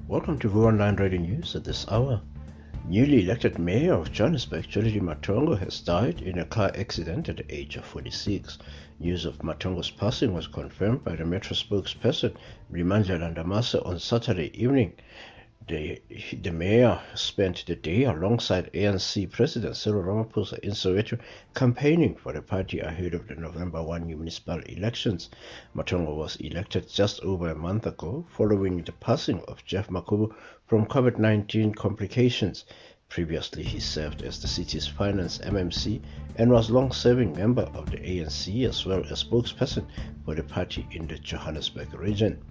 Welcome to VU Online Radio News at this hour. Newly elected mayor of Johannesburg, Joshua Maponga, has died in a car accident at the age of 46. News of Matonga's passing was confirmed by the Metro spokesperson, Brimandla Ndamase, on Saturday evening. The mayor spent the day alongside ANC President Cyril Ramaphosa in Soweto campaigning for the party ahead of the November 1 municipal elections. Maponga was elected just over a month ago following the passing of Jeff Makubu from COVID-19 complications. Previously, he served as the city's finance MMC and was long-serving member of the ANC as well as spokesperson for the party in the Johannesburg region.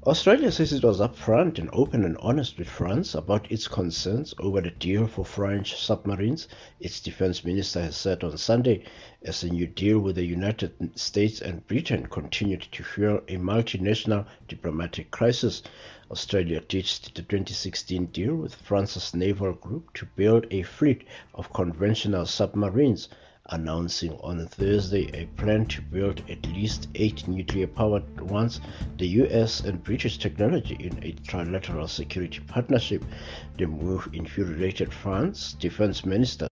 Australia says it was upfront and open and honest with France about its concerns over the deal for French submarines, its defense minister has said on Sunday, as the new deal with the United States and Britain continued to fuel a multinational diplomatic crisis. Australia ditched the 2016 deal with France's naval group to build a fleet of conventional submarines, announcing on Thursday a plan to build at least 8 nuclear-powered ones, the US and British technology in a trilateral security partnership. The move infuriated France's defense minister.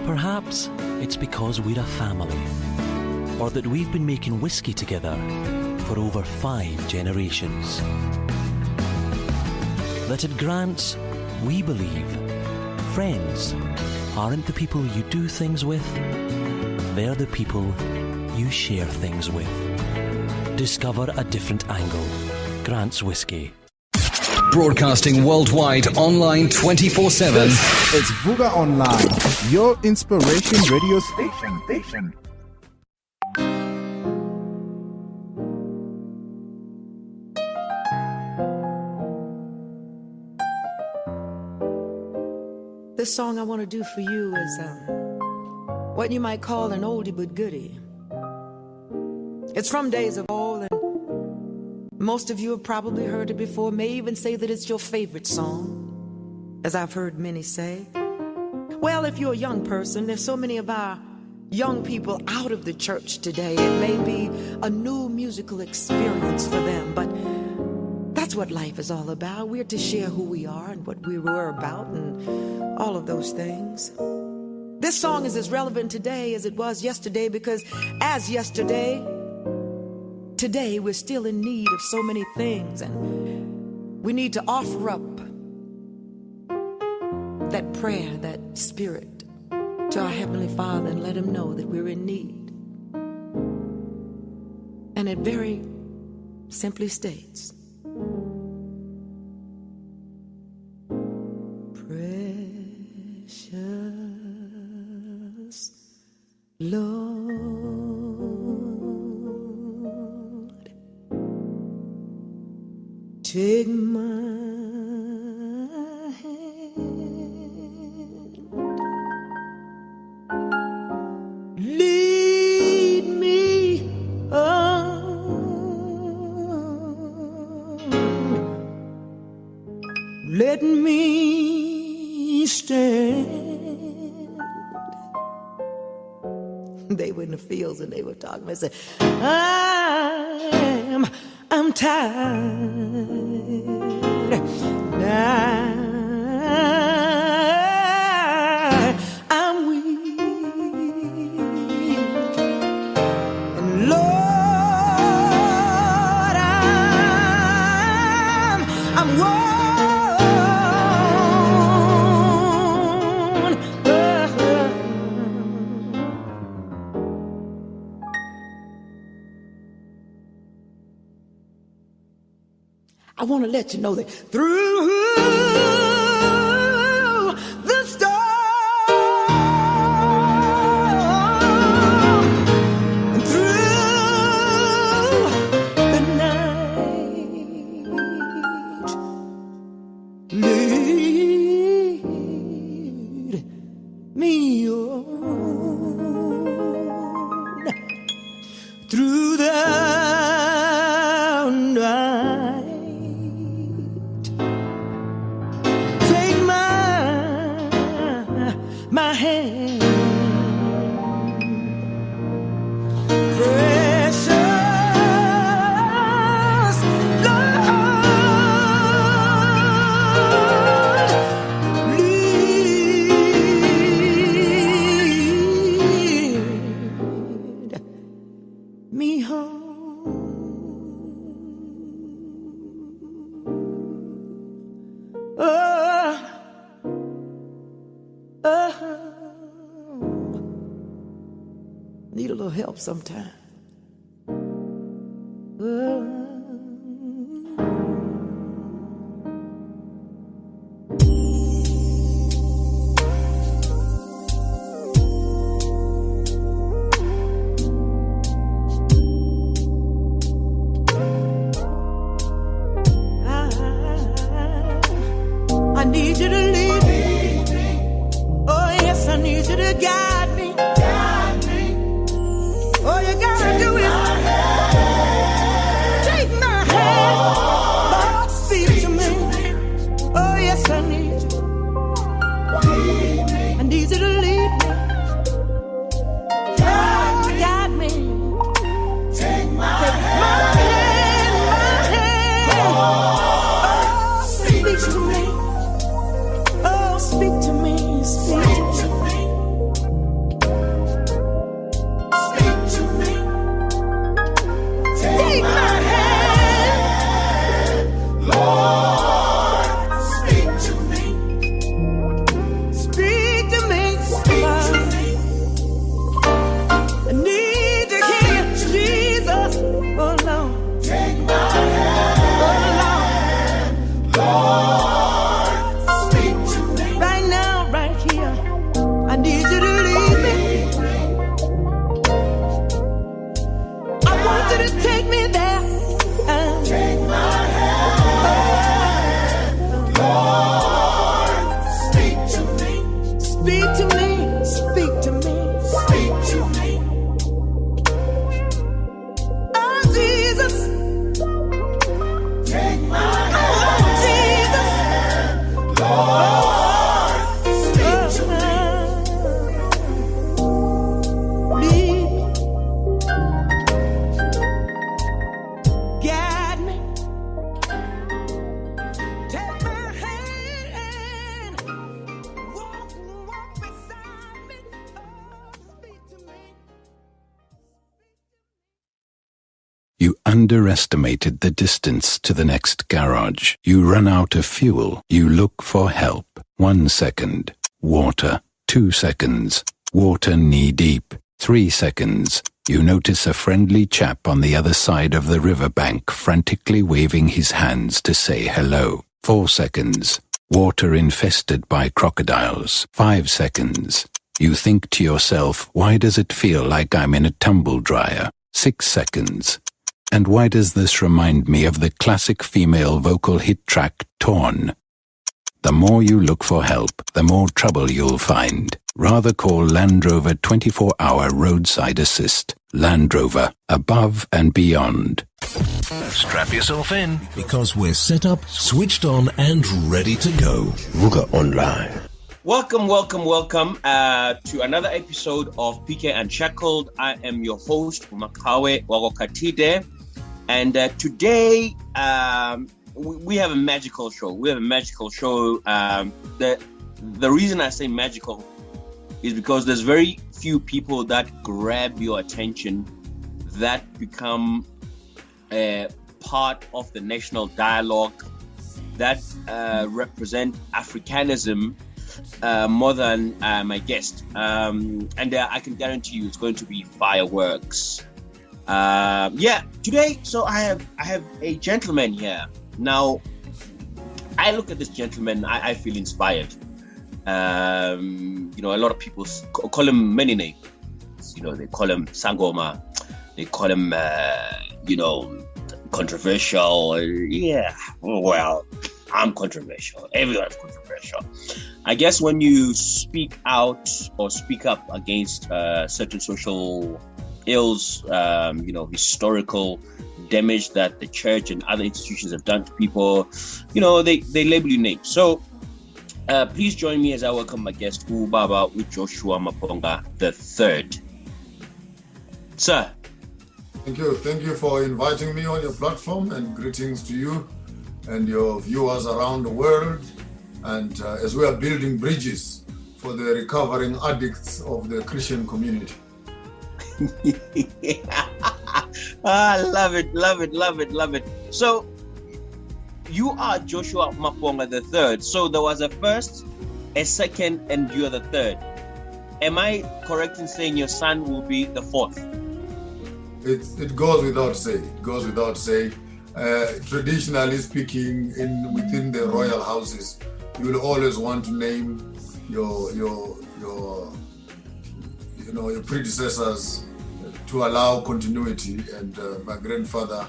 Perhaps it's because we're a family, or that we've been making whiskey together for over 5 generations. That at Grants, we believe friends aren't the people you do things with, they're the people you share things with. Discover a different angle. Grant's Whiskey. Broadcasting worldwide, online 24/7. It's Vuga Online, your inspiration radio station. This song I want to do for you is what you might call an oldie but goodie. It's from days of old, and most of you have probably heard it before, may even say that it's your favorite song, as I've heard many say. Well, if you're a young person, there's so many of our young people out of the church today. It may be a new musical experience for them, but that's what life is all about. We're to share who we are and what we were about and all of those things. This song is as relevant today as it was yesterday, because as yesterday, today we're still in need of so many things, and we need to offer up that prayer, that spirit to our Heavenly Father and let Him know that we're in need. And it very simply states, precious Lord, take my hand, lead me on, let me stand. They were in the fields and they were talking. They said, I'm tired. I'm weak. And Lord, I'm worn. I want to let you know that through the storm and through the night, lead me on through the night. My hand, precious Lord, lead me home. Need a little help sometime. I need you to lead me. Oh yes, I need you to guide me. All you gotta do is take my hand. Lord, speak to me. Oh yes, I need you. I need you to lead me. Oh, guide me. Take my hand, Oh, speak to me. Oh, speak to me. Speak to me. Speak to me. Take my hand, Lord. Speak to me. Speak to me. Speak to me. I need to hear Jesus. Oh Lord. Take my hand. Oh Lord. Speak to me. Right now, right here. I need you to lead me. I want you to take me there. Take my hand. Lord. Speak to me. Speak to me. Speak to me. Speak to me. Oh, Jesus. Take my hand. Oh, Jesus. Lord. Speak to me. Lead me. Guide me. Take my hand. Walk beside me. Oh, speak to me. You underestimated the distance to the next garage. You run out of fuel. You look for help. 1 second. Water. 2 seconds. Water knee-deep. 3 seconds. You notice a friendly chap on the other side of the riverbank frantically waving his hands to say hello. 4 seconds. Water infested by crocodiles. 5 seconds. You think to yourself, why does it feel like I'm in a tumble dryer? 6 seconds. And why does this remind me of the classic female vocal hit track, Torn? The more you look for help, the more trouble you'll find. Rather call Land Rover 24-hour roadside assist. Land Rover, above and beyond. Strap yourself in, because we're set up, switched on, and ready to go. Vuga Online. Welcome to another episode of PK Unshackled. I am your host, Umakawe Wagokatide. And today, we have a magical show. The reason I say magical is because there's very few people that grab your attention that become a part of the national dialogue, that represent Africanism more than my guest. And I can guarantee you it's going to be fireworks. Today, so I have a gentleman here. Now, I look at this gentleman, I feel inspired. A lot of people call him many names. They call him Sangoma. They call him, controversial. Yeah, well, I'm controversial. Everyone's controversial. I guess when you speak out or speak up against certain social ills, historical damage that the church and other institutions have done to people, they label you names. So please join me as I welcome my guest, Baba with Joshua Maponga the third. Sir. Thank you for inviting me on your platform, and greetings to you and your viewers around the world. And as we are building bridges for the recovering addicts of the Christian community. I love it. So you are Joshua Maponga the third. So there was a first, a second, and you're the third. Am I correct in saying your son will be the fourth? It goes without saying. Traditionally speaking, within the royal houses, you will always want to name your predecessors to allow continuity. And my grandfather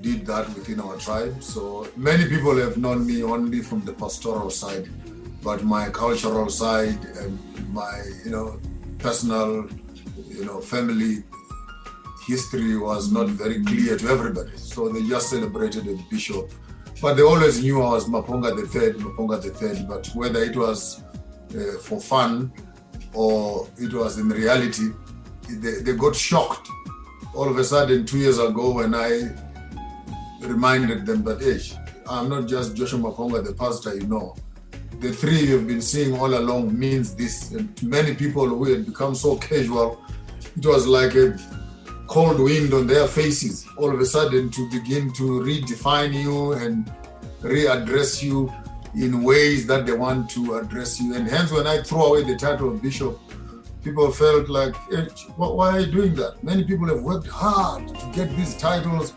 did that within our tribe. So many people have known me only from the pastoral side, but my cultural side and my, personal, family history was not very clear to everybody. So they just celebrated a bishop. But they always knew I was Maponga the Third. But whether it was for fun or it was in reality, they got shocked. All of a sudden, 2 years ago, when I reminded them that, hey, I'm not just Joshua Maponga, the pastor, The three you've been seeing all along means this. And to many people who had become so casual, it was like a cold wind on their faces, all of a sudden, to begin to redefine you and readdress you in ways that they want to address you. And hence, when I throw away the title of bishop, people felt like, hey, why are you doing that? Many people have worked hard to get these titles,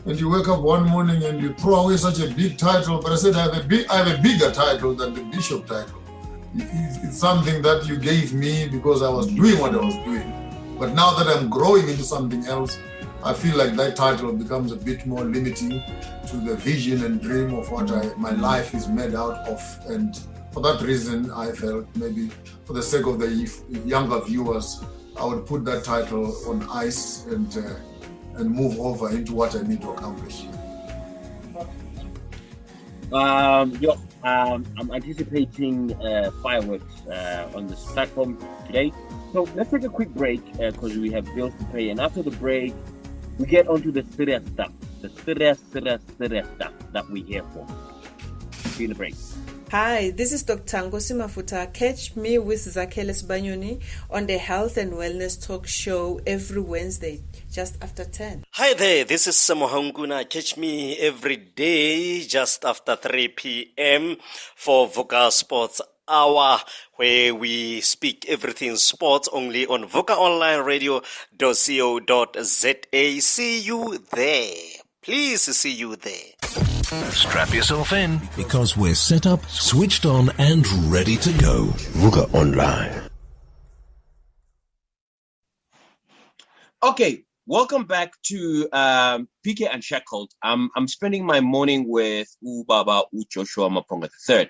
and you wake up one morning and you throw away such a big title. But I said, I have a bigger title than the bishop title. It's something that you gave me because I was doing what I was doing. But now that I'm growing into something else, I feel like that title becomes a bit more limiting to the vision and dream of what my life is made out of. And for that reason, I felt maybe for the sake of the younger viewers, I would put that title on ice and move over into what I need to accomplish. I'm anticipating fireworks on this platform today. So let's take a quick break because we have bills to pay. And after the break, we get onto the serious stuff. The serious stuff that we're here for. See you in the break. Hi, this is Dr. Ngosi Mafuta. Catch me with Zakeles Banyoni on the Health and Wellness Talk Show every Wednesday, just after 10. Hi there, this is Samohanguna. Catch me every day just after 3 p.m. for Voca Sports Hour, where we speak everything sports only on vocaonlineradio.co.za. See you there. Please see you there. Strap yourself in, because we're set up, switched on, and ready to go. Voca Online. Okay, welcome back to PK Unshackled. I'm spending my morning with Baba Joshua Maponga III.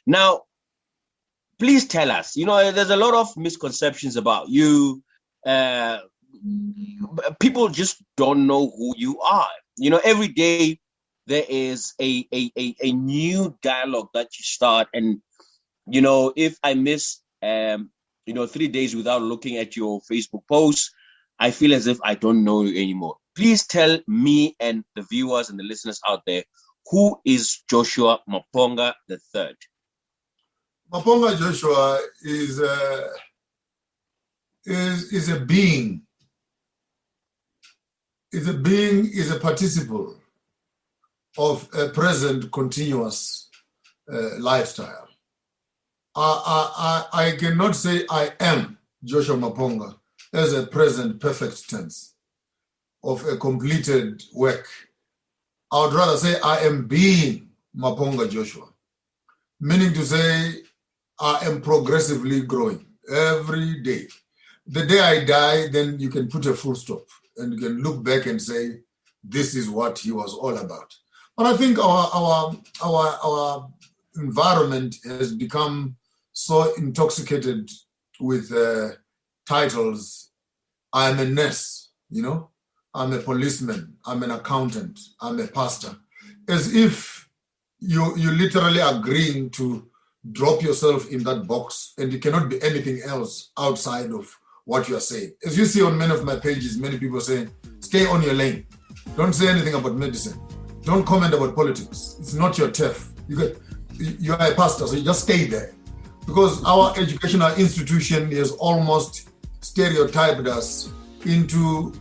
Now, please tell us, there's a lot of misconceptions about you. People just don't know who you are. Every day there is a new dialogue that you start. And, if I miss, 3 days without looking at your Facebook posts, I feel as if I don't know you anymore. Please tell me and the viewers and the listeners out there, who is Joshua Maponga III? Maponga Joshua is a being. Is a participle of a present continuous lifestyle. I cannot say I am Joshua Maponga as a present perfect tense of a completed work. I would rather say I am being Maponga Joshua, meaning to say I am progressively growing every day. The day I die, then you can put a full stop and you can look back and say, this is what he was all about. But I think our environment has become so intoxicated with titles. I'm a nurse, I'm a policeman, I'm an accountant, I'm a pastor, as if you literally agreeing to drop yourself in that box and you cannot be anything else outside of what you are saying. As you see on many of my pages, many people say, stay on your lane. Don't say anything about medicine. Don't comment about politics. It's not your turf. You are a pastor, so you just stay there. Because our educational institution has almost stereotyped us into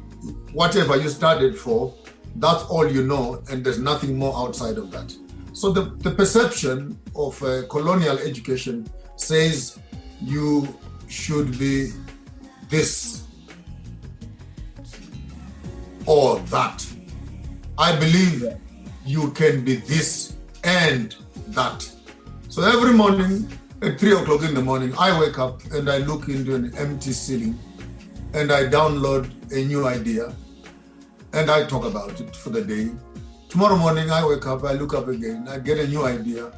whatever you studied for, that's all you know, and there's nothing more outside of that. So the perception of colonial education says you should be this or that. I believe you can be this and that. So every morning at 3 o'clock in the morning, I wake up and I look into an empty ceiling and I download a new idea and I talk about it for the day. Tomorrow morning, I wake up, I look up again, I get a new idea,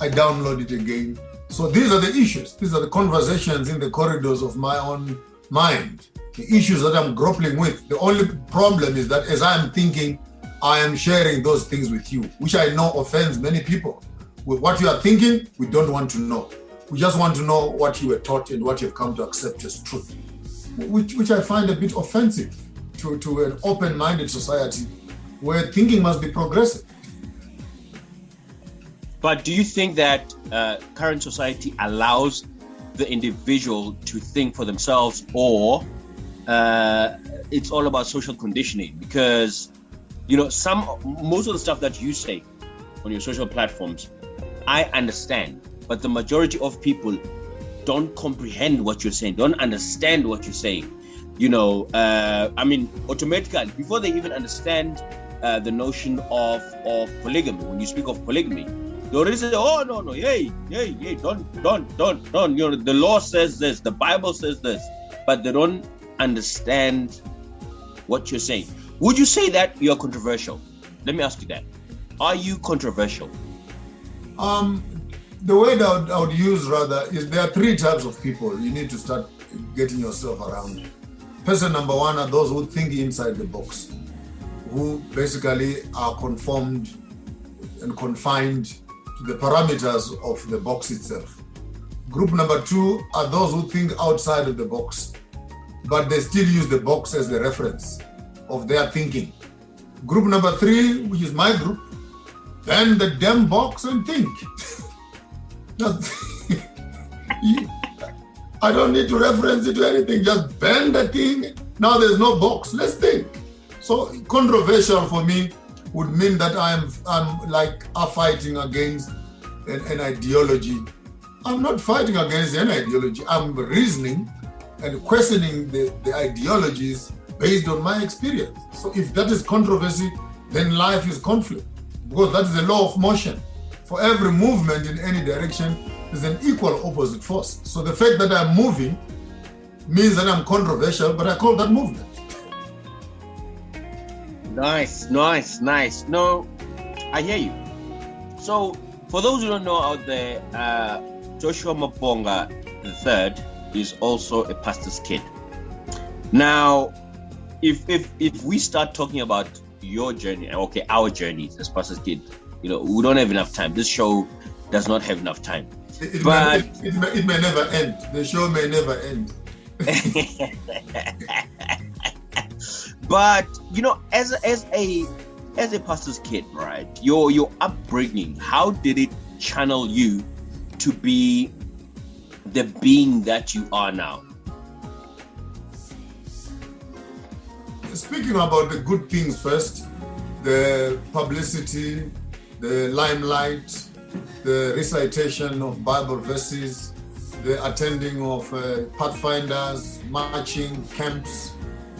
I download it again. So these are the issues. These are the conversations in the corridors of my own mind, the issues that I'm grappling with. The only problem is that as I'm thinking, I am sharing those things with you, which I know offends many people. With what you are thinking, we don't want to know. We just want to know what you were taught and what you've come to accept as truth, which I find a bit offensive to an open-minded society where thinking must be progressive. But do you think that current society allows the individual to think for themselves, or it's all about social conditioning? Because, most of the stuff that you say on your social platforms, I understand, but the majority of people don't comprehend what you're saying, don't understand what you're saying. Automatically, before they even understand the notion of polygamy, when you speak of polygamy, they already say, oh, no, hey, don't. The law says this, the Bible says this, but they don't understand what you're saying. Would you say that you're controversial? Let me ask you that. Are you controversial? The word I would use rather is there are three types of people you need to start getting yourself around. Person number one are those who think inside the box, who basically are conformed and confined to the parameters of the box itself. Group number two are those who think outside of the box, but they still use the box as the reference of their thinking. Group number three, which is my group, bend the damn box and think. I don't need to reference it to anything, just bend the thing. Now there's no box, let's think. So controversial for me would mean that I'm like fighting against an ideology. I'm not fighting against any ideology. I'm reasoning and questioning the ideologies based on my experience. So if that is controversy, then life is conflict, because that is the law of motion. For every movement in any direction, there's an equal opposite force. So the fact that I'm moving means that I'm controversial, but I call that movement. Nice. No, I hear you. So, for those who don't know out there, Joshua Maponga III is also a pastor's kid. Now, if we start talking about your journey, okay, our journeys as pastor's kid, we don't have enough time. This show does not have enough time. It may never end. The show may never end. But as a pastor's kid, right? Your upbringing, how did it channel you to be the being that you are now? Speaking about the good things first, the publicity, the limelight, the recitation of Bible verses, the attending of pathfinders, marching camps,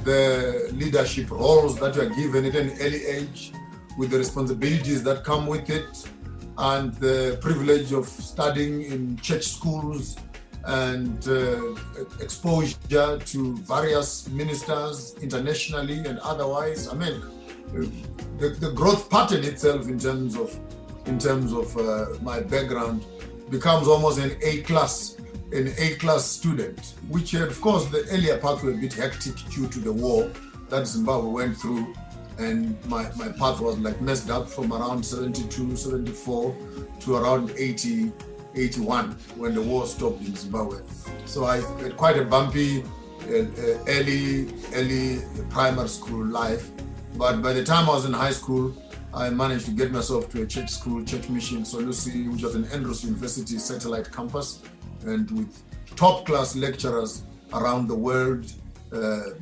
the leadership roles that you are given at an early age, with the responsibilities that come with it, and the privilege of studying in church schools and exposure to various ministers internationally and otherwise. I mean, the growth pattern itself in terms of my background becomes almost an A-class student, which of course the earlier parts were a bit hectic due to the war that Zimbabwe went through, and my path was like messed up from around 72, 74 to around 80, 81 when the war stopped in Zimbabwe. So I had quite a bumpy early primary school life, but by the time I was in high school, I managed to get myself to a church school, Church Mission Solusi, which was an Andrews University satellite campus, and with top-class lecturers around the world,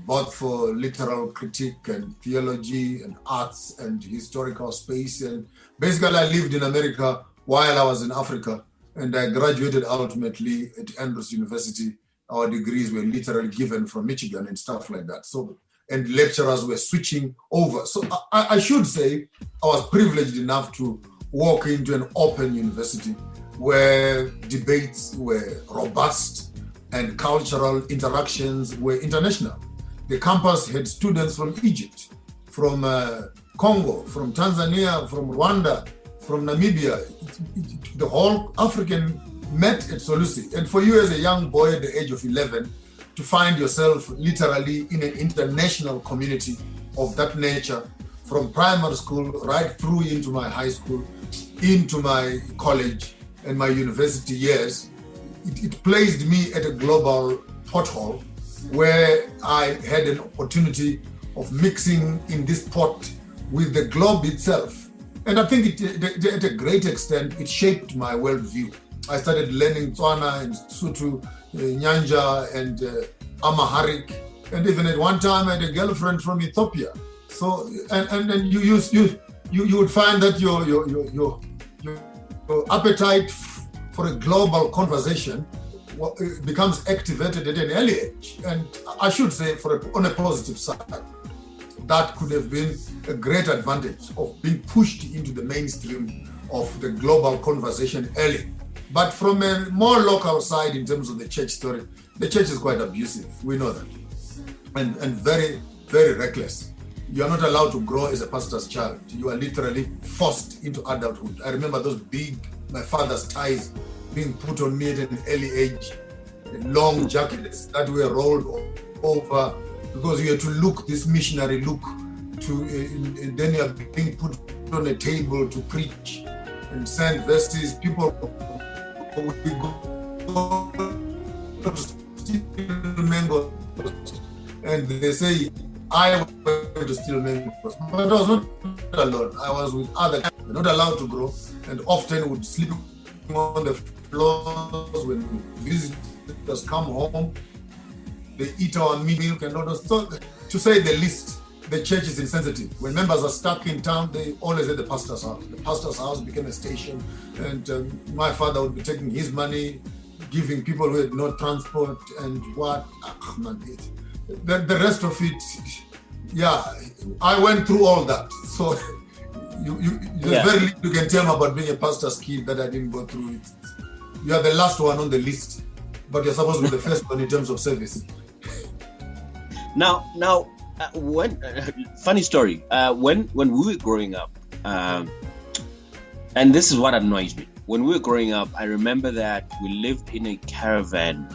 both for literal critique and theology and arts and historical space. And basically, I lived in America while I was in Africa, and I graduated ultimately at Andrews University. Our degrees were literally given from Michigan and stuff like that. So, and lecturers were switching over. So I should say I was privileged enough to walk into an open university where debates were robust and cultural interactions were international. The campus had students from Egypt, from Congo, from Tanzania, from Rwanda, from Namibia. The whole African met at Solusi. And for you as a young boy at the age of 11, to find yourself literally in an international community of that nature, from primary school right through into my high school, into my college and my university years, it placed me at a global pothole where I had an opportunity of mixing in this pot with the globe itself. And I think at a great extent, it shaped my worldview. I started learning Tswana and Sutu, Nyanja and Amharic, and even at one time I had a girlfriend from Ethiopia. So and you would find that your appetite for a global conversation becomes activated at an early age. And I should say, on a positive side, that could have been a great advantage of being pushed into the mainstream of the global conversation early. But from a more local side, in terms of the church story, the church is quite abusive. We know that. And very, very reckless. You are not allowed to grow as a pastor's child. You are literally forced into adulthood. I remember those my father's ties being put on me at an early age, long jackets that were rolled over, because you had to look this missionary look, and then you are being put on a table to preach and send verses. People would go to steal mangoes, and they say, I went to steal mangoes. But I was not alone. I was with other guys. Not allowed to grow, and often would sleep on the floors when visitors come home. They eat our milk and all those. So, to say the least, the church is insensitive. When members are stuck in town, they always at the pastor's house. The pastor's house became a station, and my father would be taking his money, giving people who had no transport and what. The rest of it, yeah, I went through all that. So there's very little you can tell me about being a pastor's kid that I didn't go through it. You are the last one on the list, but you're supposed to be the first one in terms of service. Now, when funny story, when we were growing up, and this is what annoys me. When we were growing up, I remember that we lived in a caravan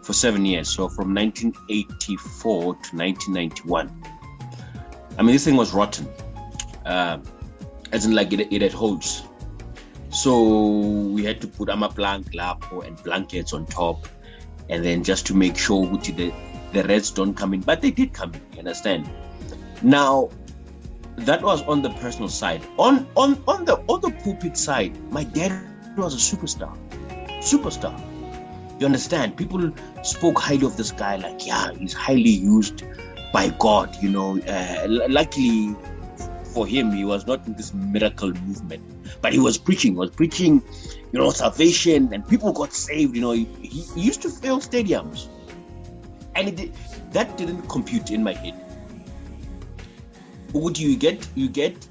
for 7 years, so from 1984 to 1991. I mean, this thing was rotten, as in like it had holes. So we had to put amaplank, lapo, and blankets on top, and then just to make sure the rats don't come in. But they did come in, you understand? Now, that was on the personal side. On the pulpit side, my dad was a superstar. You understand? People spoke highly of this guy, like, yeah, he's highly used by God, you know. Luckily for him, he was not in this miracle movement, but he was preaching, you know, salvation, and people got saved. You know, he used to fill stadiums, and that didn't compute in my head. Would you get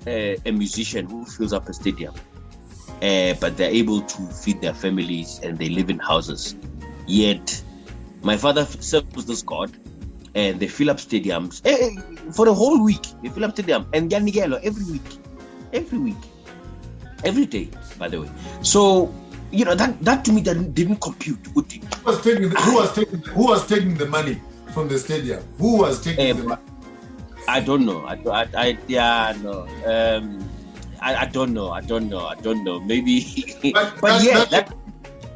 a musician who fills up a stadium, but they're able to feed their families and they live in houses? Yet my father serves this God, and they fill up stadiums for a whole week. They fill up stadium and Ganigelo every week, every day, by the way. So, you know, that to me that didn't compute. Who was taking the money from the stadium? Who was taking the money? I don't know. I don't know. Maybe, but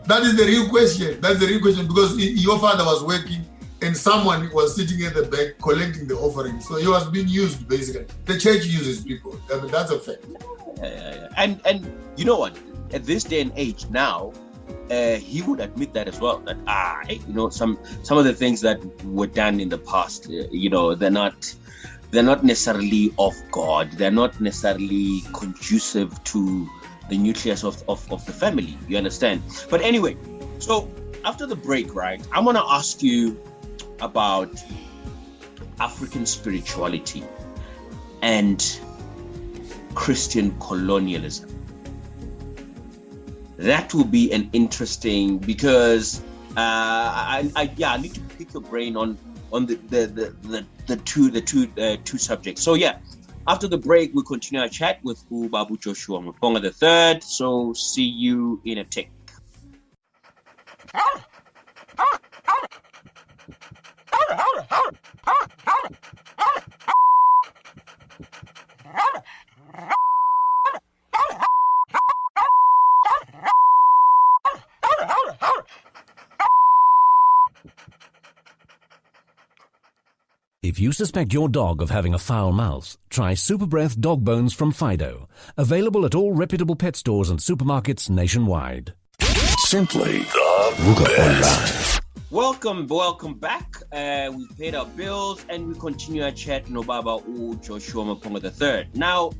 that is the real question. That's the real question, because your father was working and someone was sitting at the back collecting the offering. So he was being used, basically. The church uses people. That's a fact. And you know what? At this day and age now, he would admit that as well. That you know, some of the things that were done in the past, you know, they're not necessarily of God. They're not necessarily conducive to the nucleus of the family. You understand? But anyway, so after the break, right, I'm going to ask you about African spirituality and Christian colonialism. That will be an interesting, because I need to pick your brain on the two subjects. So yeah, After the break, we'll continue our chat with Ubabu Joshua Maponga III. So see you in a tick. If you suspect your dog of having a foul mouth, try Super Breath Dog Bones from Fido. Available at all reputable pet stores and supermarkets nationwide. Simply the best. Welcome back. We've paid our bills and we continue our chat. Nobaba Joshua Maponga III. Now,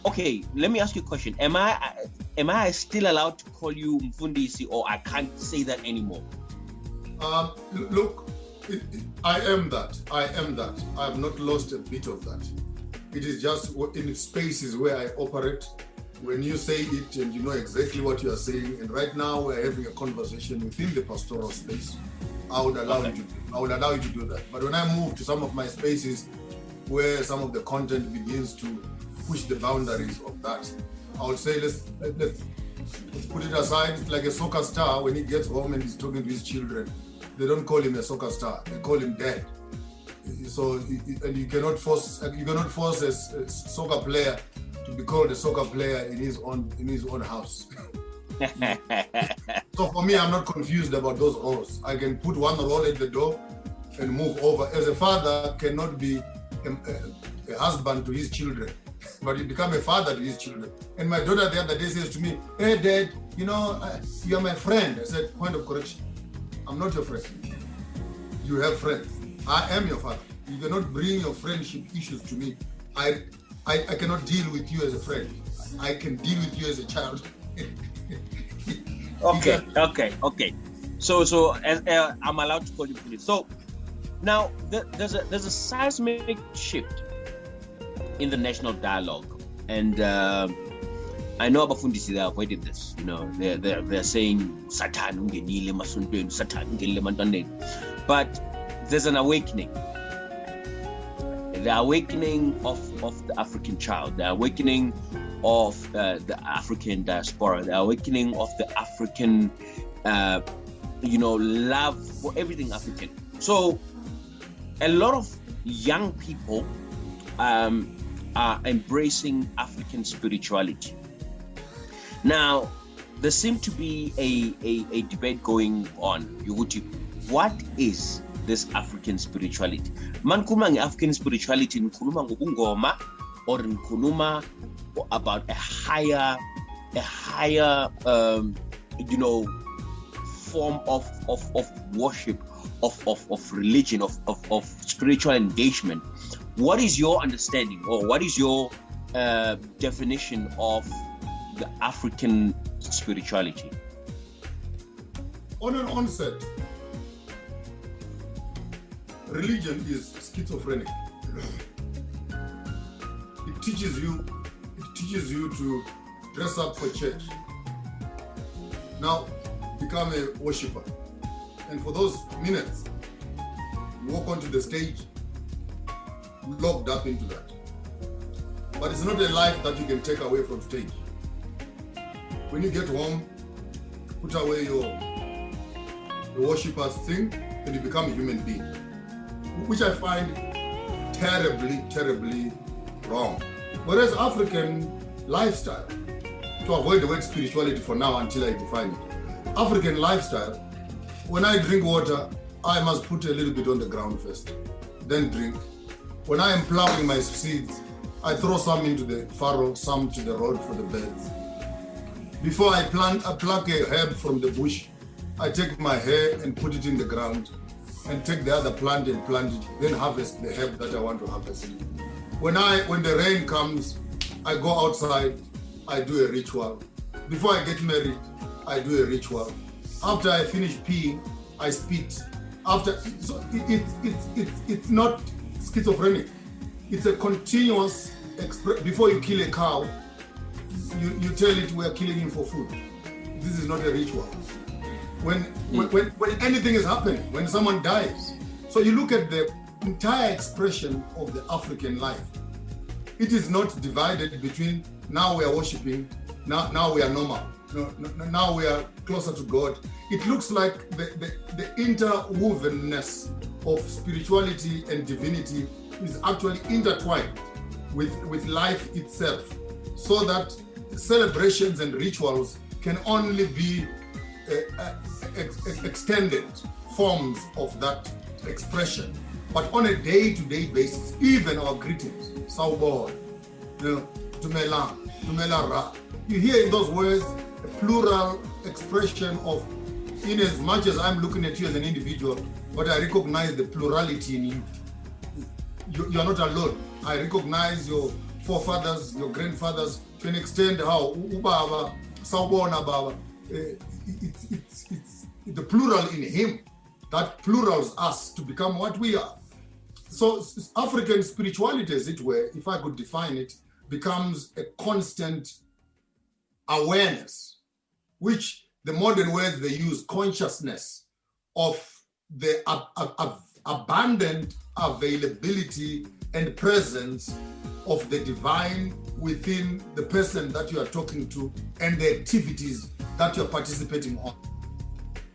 okay, let me ask you a question. Am I still allowed to call you Mfundisi, or I can't say that anymore? Look, I am that. I have not lost a bit of that. It is just in spaces where I operate. When you say it and you know exactly what you are saying, and right now we're having a conversation within the pastoral space, I would allow you to do that. But when I move to some of my spaces where some of the content begins to push the boundaries of that, I would say let's put it aside. It's like a soccer star when he gets home and he's talking to his children. They don't call him a soccer star; they call him dad. So, and you cannot force a soccer player to be called a soccer player in his own house. So for me, I'm not confused about those roles. I can put one role at the door and move over. As a father, cannot be a husband to his children, but he become a father to his children. And my daughter the other day says to me, "Hey, Dad, you are my friend." I said, "Point of correction. I'm not your friend. You have friends. I am your father. You cannot bring your friendship issues to me. I cannot deal with you as a friend. I can deal with you as a child." Okay. So as I'm allowed to call you police. So now there's a seismic shift in the national dialogue, and I know Abafundisi, they avoided this. They're saying Satan ungenile masontweni, Satan ungenile mantwaneni. But there's an awakening. The awakening of the African child, the awakening of the African diaspora, the awakening of the African, love for everything African. So a lot of young people are embracing African spirituality. Now, there seems to be a debate going on. What is this African spirituality? Man kuluma African spirituality nkuluma ngobungoma, or nkuluma about a higher form of worship, of religion, of spiritual engagement. What is your understanding, or what is your definition of the African spirituality? On an onset, religion is schizophrenic. It teaches you to dress up for church. Now, become a worshiper. And for those minutes, you walk onto the stage, locked up into that. But it's not a life that you can take away from stage. When you get home, put away your worshiper's thing, and you become a human being, which I find terribly, terribly wrong. Whereas African lifestyle, to avoid the word spirituality for now until I define it, African lifestyle, when I drink water, I must put a little bit on the ground first, then drink. When I am plowing my seeds, I throw some into the furrow, some to the road for the birds. Before I pluck a herb from the bush, I take my hair and put it in the ground, and take the other plant and plant it, then harvest the herb that I want to harvest. When the rain comes, I go outside, I do a ritual. Before I get married, I do a ritual. After I finish peeing, I spit. So it's not schizophrenic. It's a continuous before you kill a cow, you tell it we are killing him for food. This is not a ritual. When anything is happening, when someone dies, so you look at the entire expression of the African life. It is not divided between now we are worshiping, now we are normal, now we are closer to God. It looks like the interwovenness of spirituality and divinity is actually intertwined with life itself, so that celebrations and rituals can only be extended forms of that expression. But on a day-to-day basis, even our greetings, Sawubona, Tumela, Tumela Ra, you hear in those words a plural expression of, in as much as I'm looking at you as an individual, but I recognize the plurality in you. You are not alone. I recognize your forefathers, your grandfathers, to an extent how Ubaba, Sawubona Baba, it's the plural in him that plurals us to become what we are. So African spirituality, as it were, if I could define it, becomes a constant awareness, which the modern words they use, consciousness of the abundant availability and presence of the divine within the person that you are talking to and the activities that you're participating on.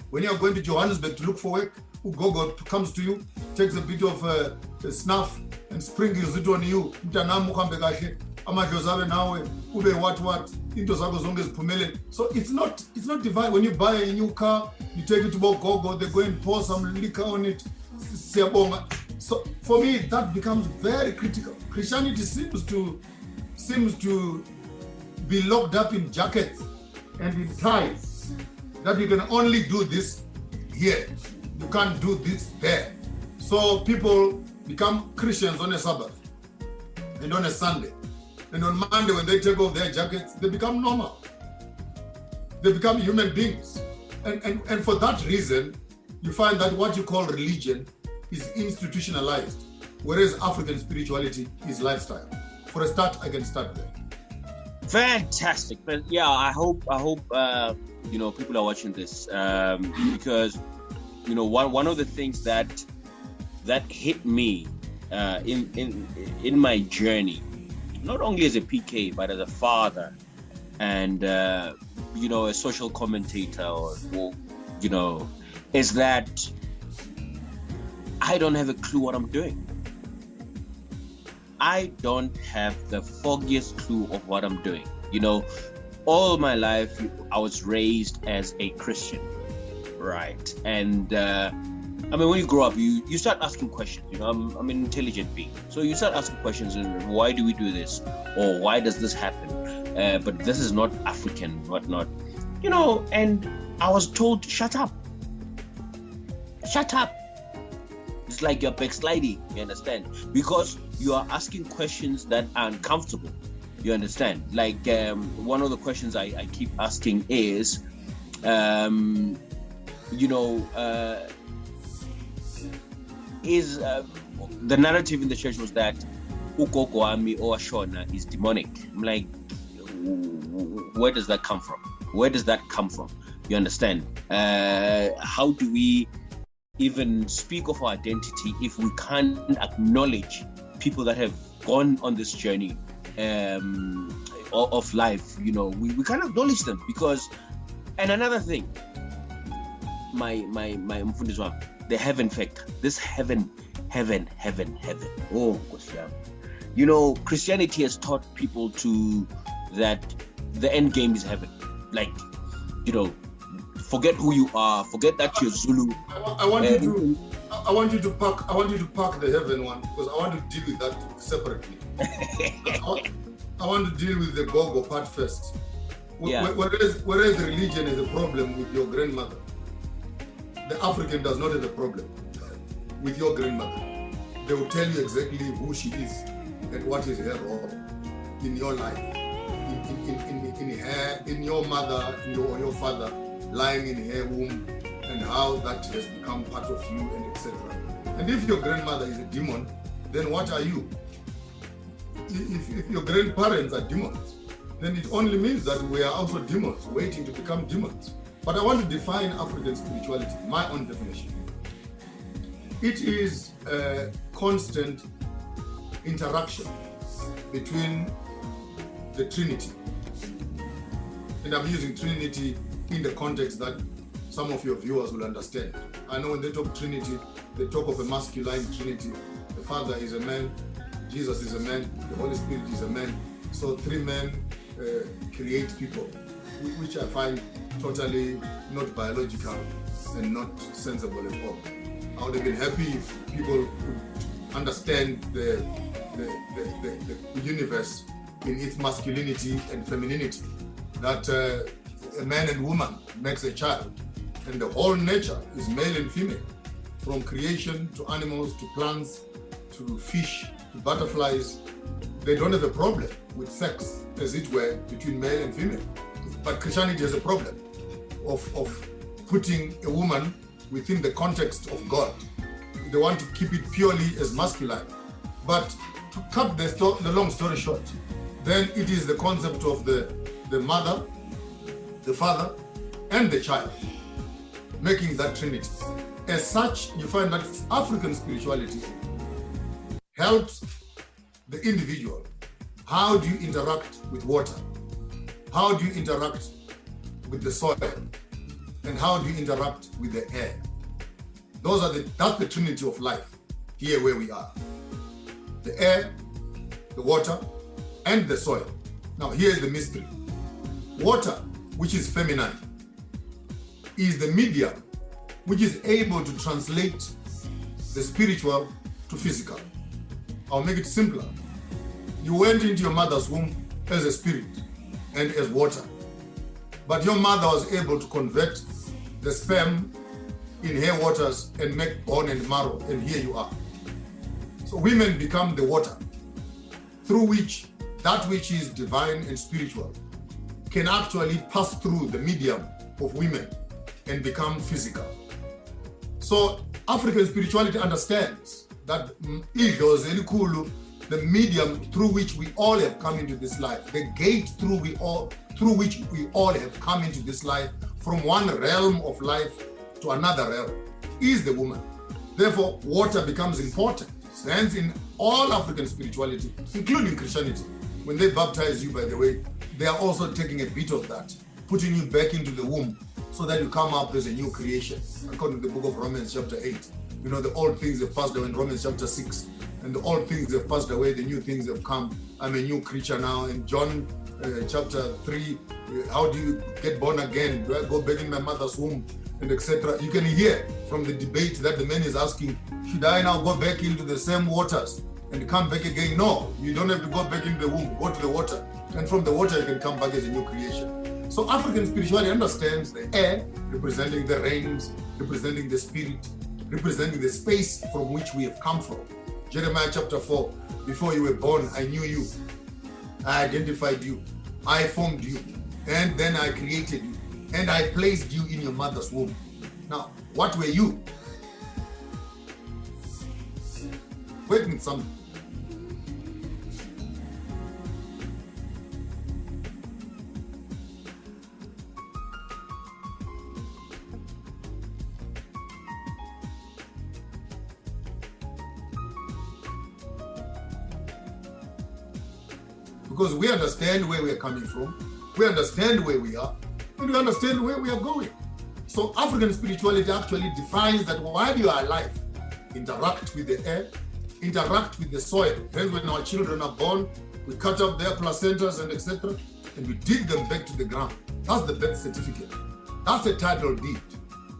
When you're going to Johannesburg to look for work, Ugogo comes to you, takes a bit of snuff and sprinkles it on you. So it's not divine. When you buy a new car, you take it to Gogo, they go and pour some liquor on it. So for me, that becomes very critical. Christianity seems to be locked up in jackets and in ties, that you can only do this here. You can't do this there. So people become Christians on a Sabbath and on a Sunday. And on Monday, when they take off their jackets, they become normal. They become human beings. And for that reason, you find that what you call religion is institutionalized, whereas African spirituality is lifestyle. For a start, I can start there. Fantastic. But yeah, I hope people are watching this because one of the things that hit me in my journey, not only as a PK but as a father and a social commentator, or is that I don't have a clue what I'm doing. I don't have the foggiest clue of what I'm doing. All my life I was raised as a Christian, right? And when you grow up, you start asking questions. I'm an intelligent being, so you start asking questions. And why do we do this, or why does this happen? But this is not African, whatnot. And I was told, shut up. It's like you're backsliding, you understand? Because you are asking questions that are uncomfortable, you understand? Like one of the questions I keep asking is, the narrative in the church was that ugogo wami or Shona is demonic. I'm like, where does that come from? You understand? How do we even speak of our identity if we can't acknowledge people that have gone on this journey of life? We can't acknowledge them because. And another thing, my mfundiswa, the heaven factor, this heaven. Oh gosh, Christianity has taught people that the end game is heaven. Like, forget who you are, forget that you're Zulu. I want you to park the heaven one, because I want to deal with that separately. I want to deal with the gogo part first. Yeah. Whereas religion is a problem with your grandmother, the African does not have a problem with your grandmother. They will tell you exactly who she is and what is her role in your life, in your mother, or your father lying in her womb, and how that has become part of you, and etc. And if your grandmother is a demon, then what are you? If your grandparents are demons, then it only means that we are also demons waiting to become demons. But I want to define African spirituality, my own definition. It is a constant interaction between the Trinity. And I'm using Trinity in the context that some of your viewers will understand. I know when they talk Trinity, they talk of a masculine Trinity. The Father is a man, Jesus is a man, the Holy Spirit is a man. So three men create people, which I find totally not biological and not sensible at all. I would have been happy if people could understand the universe in its masculinity and femininity, that a man and woman makes a child, and the whole nature is male and female, from creation to animals to plants to fish to butterflies. They don't have a problem with sex, as it were, between male and female. But Christianity has a problem of putting a woman within the context of God. They want to keep it purely as masculine. But to cut the long story short, then it is the concept of the mother, the father, and the child, making that Trinity. As such, you find that African spirituality helps the individual. How do you interact with water? How do you interact with the soil? And how do you interact with the air? That's the Trinity of life, here where we are. The air, the water, and the soil. Now here's the mystery. Water, which is feminine, is the medium which is able to translate the spiritual to physical. I'll make it simpler. You went into your mother's womb as a spirit and as water, but your mother was able to convert the sperm in her waters and make bone and marrow, and here you are. So women become the water through which that which is divine and spiritual can actually pass through the medium of women and become physical. So African spirituality understands that the medium through which we all have come into this life, the gate through which we all have come into this life, from one realm of life to another realm, is the woman. Therefore, water becomes important. Hence, in all African spirituality, including Christianity, when they baptize you, by the way, they are also taking a bit of that, putting you back into the womb so that you come up as a new creation. According to the book of Romans chapter 8, you know, the old things have passed away in Romans chapter 6, and the old things have passed away, the new things have come. I'm a new creature now. In John chapter 3, how do you get born again? Do I go back in my mother's womb? And etc. You can hear from the debate that the man is asking, should I now go back into the same waters and come back again? No, you don't have to go back into the womb, go to the water. And from the water, you can come back as a new creation. So African spirituality understands the air, representing the rains, representing the spirit, representing the space from which we have come from. Jeremiah chapter 4, before you were born, I knew you. I identified you. I formed you. And then I created you. And I placed you in your mother's womb. Now, what were you? Wait a minute, something. Because we understand where we are coming from, we understand where we are, and we understand where we are going. So African spirituality actually defines that while you are alive, interact with the air, interact with the soil. Then when our children are born, we cut up their placentas and etc., and we dig them back to the ground. That's the birth certificate. That's the title deed.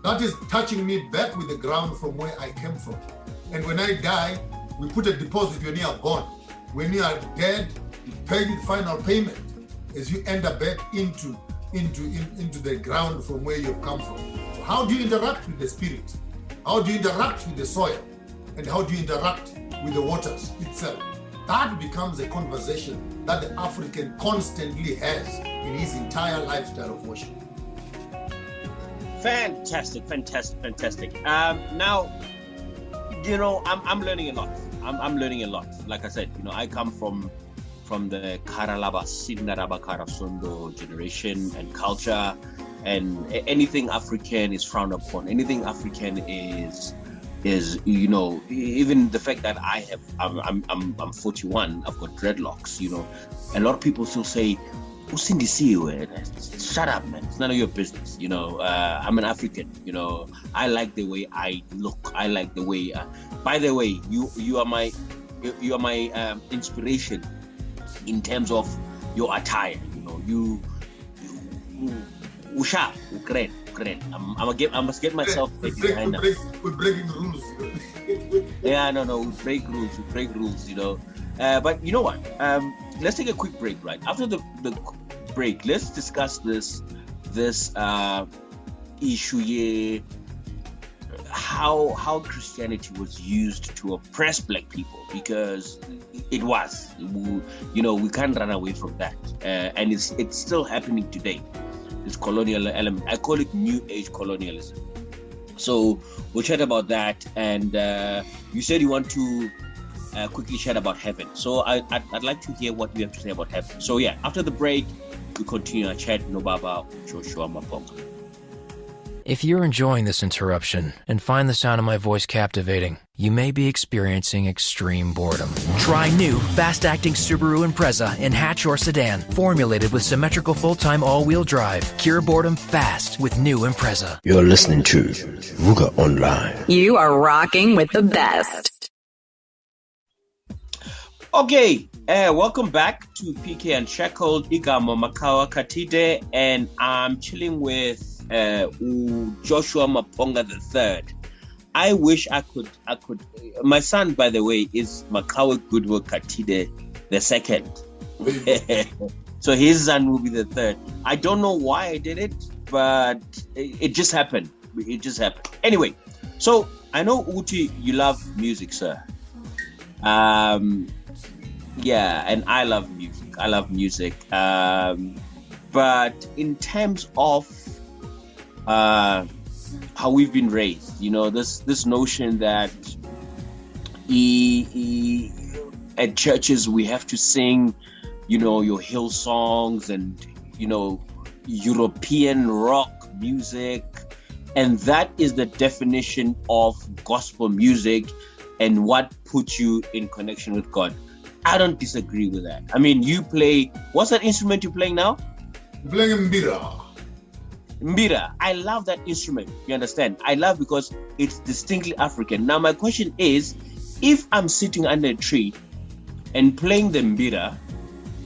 That is touching me back with the ground from where I came from. And when I die, we put a deposit when you are born. When you are dead, you pay the final payment as you enter back into the ground from where you've come from. So how do you interact with the spirit? How do you interact with the soil? And how do you interact with the waters itself? That becomes a conversation that the African constantly has in his entire lifestyle of worship. Fantastic. Now, you know, I'm learning a lot. I'm learning a lot. Like I said, you know, I come from the Karalaba Sindaraba Karasondo generation and culture, and anything African is frowned upon. Anything African is is, even the fact that I'm 41, I've got dreadlocks. A lot of people still say, shut up, man, it's none of your business. I'm an African. I like the way I look. I like the way by the way, you are my inspiration in terms of your attire. You sharp, great. I must get myself behind them. We're breaking rules. Yeah, no, we break rules. But you know what? Let's take a quick break. Right after the break, let's discuss this issue here. How Christianity was used to oppress black people, because it was. We can't run away from that, and it's still happening today. This colonial element, I call it New Age colonialism. So we'll chat about that, and you said you want to quickly chat about heaven. So I'd like to hear what you have to say about heaven. So yeah, after the break, we continue our chat. Nobaba, Joshua Maponga. If you're enjoying this interruption and find the sound of my voice captivating, you may be experiencing extreme boredom. Try new, fast-acting Subaru Impreza in hatch or sedan, formulated with symmetrical full-time all-wheel drive. Cure boredom fast with new Impreza. You're listening to Vuga Online. You are rocking with the best. Okay, welcome back to PK Unshackled. Igamo Makawa Katide, and I'm chilling with Joshua Maponga III. I wish I could. My son, by the way, is Makawa Goodwill Katide II. So his son will be the third. I don't know why I did it, but it just happened. Anyway, so I know, Uti, you love music, sir. Yeah, and I love music. But in terms of how we've been raised, this notion that at churches we have to sing, your hill songs and, European rock music, and that is the definition of gospel music and what puts you in connection with God. I don't disagree with that. I mean, you play, what's that instrument you're playing now? I'm playing mbira. Mbira. I love that instrument. You understand? I love because it's distinctly African. Now, my question is, if I'm sitting under a tree and playing the mbira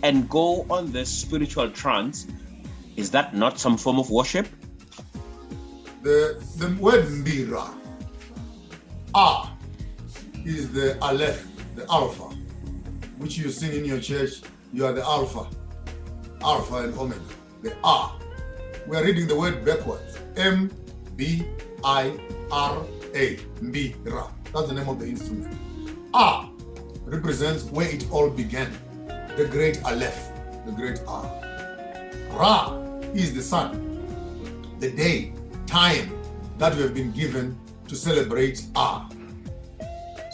and go on this spiritual trance, is that not some form of worship? The word mbira, is the aleph, the alpha, which you sing in your church. You are the alpha and omega, the A. We are reading the word backwards. M-B-I-R-A, mbira. That's the name of the instrument. A represents where it all began, the great aleph, the great A. Ra is the sun, the day, time that we have been given to celebrate A.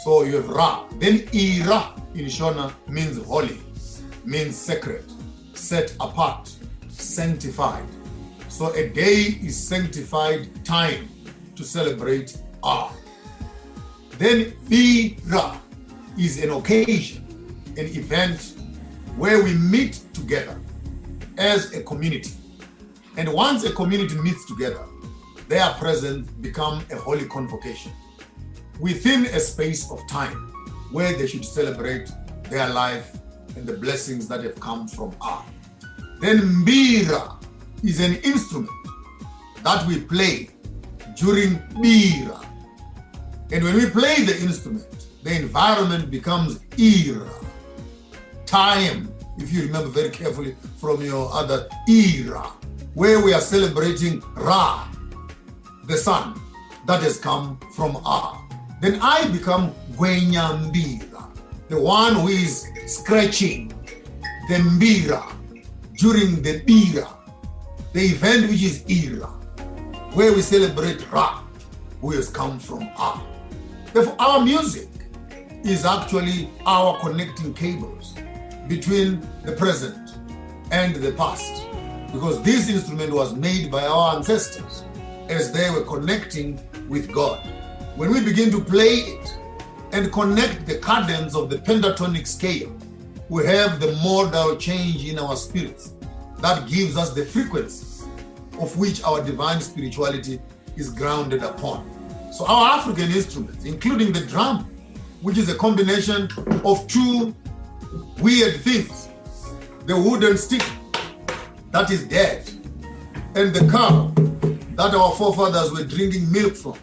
So you have Ra. Then Ira in Shona means holy, means sacred, set apart, sanctified. So a day is sanctified time to celebrate A. Then Bira is an occasion, an event where we meet together as a community. And once a community meets together, their presence becomes a holy convocation within a space of time where they should celebrate their life and the blessings that have come from Allah. Then Mbira is an instrument that we play during Bira. And when we play the instrument, the environment becomes Ira. Time, if you remember very carefully from your other Ira, where we are celebrating Ra, the sun that has come from Allah. Then I become Gwenyambira, the one who is scratching the Mbira during the Bira, the event which is Ira, where we celebrate Ra, who has come from Allah. Therefore, our music is actually our connecting cables between the present and the past, because this instrument was made by our ancestors as they were connecting with God. when we begin to play it and connect the cadence of the pentatonic scale, we have the modal change in our spirits that gives us the frequency of which our divine spirituality is grounded upon. So our African instruments, including the drum, which is a combination of two weird things, the wooden stick that is dead and the cow that our forefathers were drinking milk from.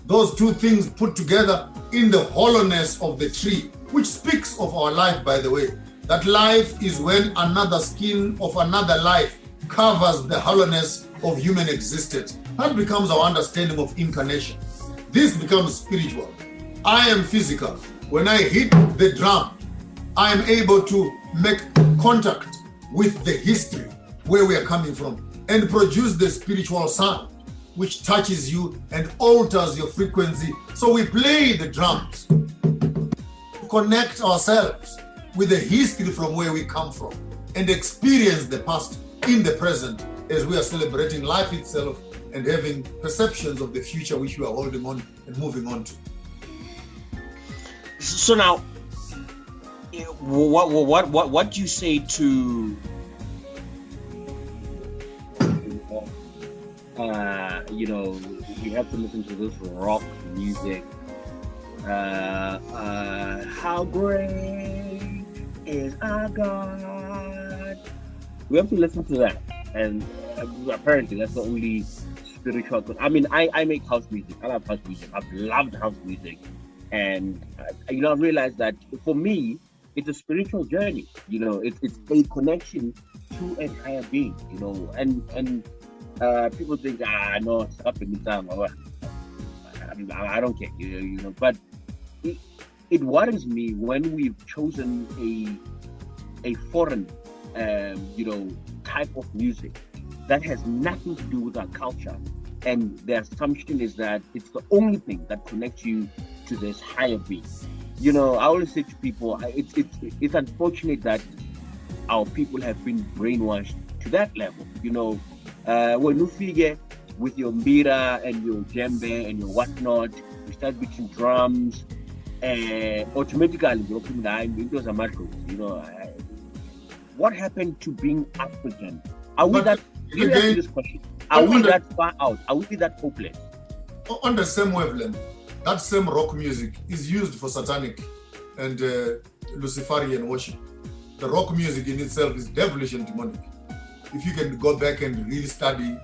Those two things put together in the hollowness of the tree, which speaks of our life, by the way. That life is when another skin of another life covers the hollowness of human existence. That becomes our understanding of incarnation. This becomes spiritual. I am physical. When I hit the drum, I am able to make contact with the history where we are coming from and produce the spiritual sound which touches you and alters your frequency. So we play the drums to connect ourselves with the history from where we come from and experience the past in the present as we are celebrating life itself and having perceptions of the future which we are holding on and moving on to. So now, what do you say to you have to listen to this rock music. How great is our God? We have to listen to that, and apparently that's the only spiritual. I mean, I make house music. I love house music. I've loved house music, and I realized that for me, it's a spiritual journey. It's a connection to a higher being. And people think, no, stop it, I don't care, but it worries me when we've chosen a foreign, type of music that has nothing to do with our culture, and the assumption is that it's the only thing that connects you to this higher being. I always say to people, it's unfortunate that our people have been brainwashed to that level. When you figure with your mbira and your djembe and your whatnot, you start beating drums, automatically you're opening the eye windows and macros. What happened to being African? Are we that? Let me ask you this question: Are we that far out? Are we that hopeless? On the same wavelength, that same rock music is used for satanic and Luciferian worship. The rock music in itself is devilish and demonic. If you can go back and really study